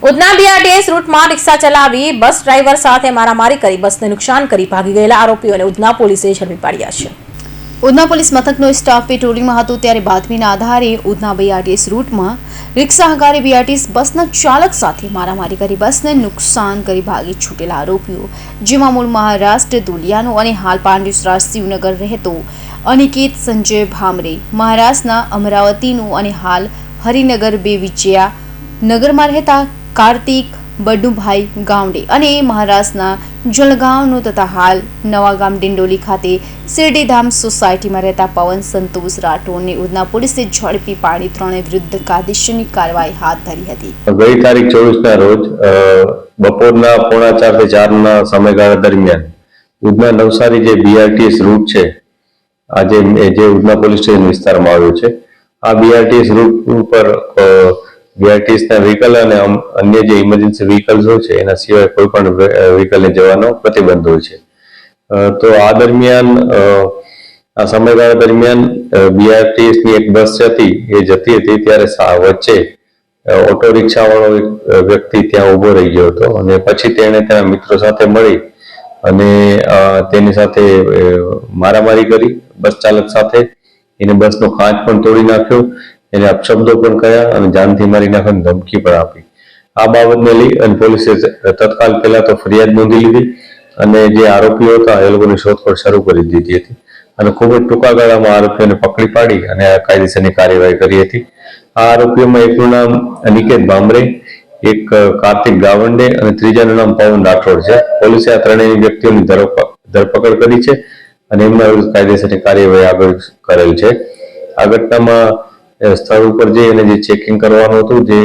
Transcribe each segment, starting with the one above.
Udhna BRTS રૂટમાં રિક્ષા ચલાવી bus driver સાથે મારામારી કરી બસને નુકસાન કરી ભાગી ગયેલા આરોપીઓને ઉધના પોલીસે ઝડપી પાડ્યા છે। ઉધના પોલીસ મથકનો સ્ટાફ પેટ્રોલિંગમાં હતો ત્યારે બાતમીના આધારે ઉધના બીઆરટીએસ રૂટમાં રિક્ષા હંકારી બીઆરટીએસ બસના ચાલક સાથે મારામારી કરી બસને નુકસાન કરી ભાગી છૂટેલા આરોપીઓ જેમાં મૂળ મહારાષ્ટ્ર દુલિયાનો અને હાલ પાંડેસરા શિવનગર રહેતો અનિકેત સંજય ભામરે, મહારાષ્ટ્રના અમરાવતીનું અને હાલ હરિનગર બે વિજયા નગરમાં રહેતા કાર્તિક બડુભાઈ ગાવડે અને મહારાષ્ટ્રના જલગાંવનો તથા હાલ નવાગામ ડિંડોલી ખાતે શિરડીધામ સોસાયટીમાં રહેતા પવન સંતોષ રાઠોડને ઉધના પોલીસે ઝડપી પાડી ત્રણે વિરુદ્ધ કાયદેસરની કાર્યવાહી હાથ ધરી હતી। ગઈ તારીખ 24ના રોજ બપોરના 3:45 થી 4ના સમયગાળા દરમિયાન ઉધના નવસારી જે બીઆરટીએસ રૂટ છે આજે જે ઉધના પોલીસ સ્ટેશન વિસ્તારમાં આવ્યો છે આ બીઆરટીએસ રૂટ ઉપર બીઆરટીએસના વ્હીકલ અને અન્ય જે ઇમરજન્સી વ્હીકલ્સ હોય છે એના સિવાય કોઈ પણ વ્હીકલને જવાનો પ્રતિબંધ હોય છે। તો આ દરમિયાન આ સમયગાળા દરમિયાન બીઆરટીએસની એક બસ હતી ત્યારે વચ્ચે ઓટો રિક્ષાવાળો એક વ્યક્તિ ત્યાં ઊભો રહી ગયો હતો અને પછી તેણે તેના મિત્રો સાથે મળી અને તેની સાથે મારામારી કરી બસ ચાલક સાથે। એને બસનો કાચ પણ તોડી નાખ્યો, એને અપશબ્દો પણ કહ્યા અને જાનથી મારી નાખવાની ધમકી પણ આપી। આ બાબતને લઈ અને પોલીસે તત્કાલ પહેલા તો ફરિયાદ નોંધી લીધી અને જે આરોપીઓ હતા એ લોકોની શોધખોળ શરૂ કરી દીધી હતી અને ખૂબ જ ટૂંકા ગાળામાં આરોપીઓને પકડી પાડી અને કાયદેસરની કાર્યવાહી કરી હતી। આ આરોપીઓમાં એકનું નામ અનિકેત ભામરે, એક કાર્તિક ગાવંડે અને ત્રીજાનું નામ પવન રાઠોડ છે। પોલીસે આ ત્રણેય વ્યક્તિઓની ધરપકડ કરી છે અને એમના વિરુદ્ધ કાયદેસરની કાર્યવાહી આગળ કરેલ છે। આ ઘટનામાં સ્થળ ઉપર જઈ અને જે ચેકિંગ કરવાનું હતું, જે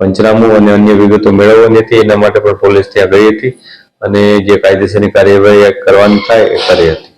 પંચનામું અને અન્ય વિગતો મેળવવાની હતી એના માટે પણ પોલીસ ત્યાં ગઈ હતી અને જે કાયદેસરની કાર્યવાહી કરવાની થાય એ કરી હતી।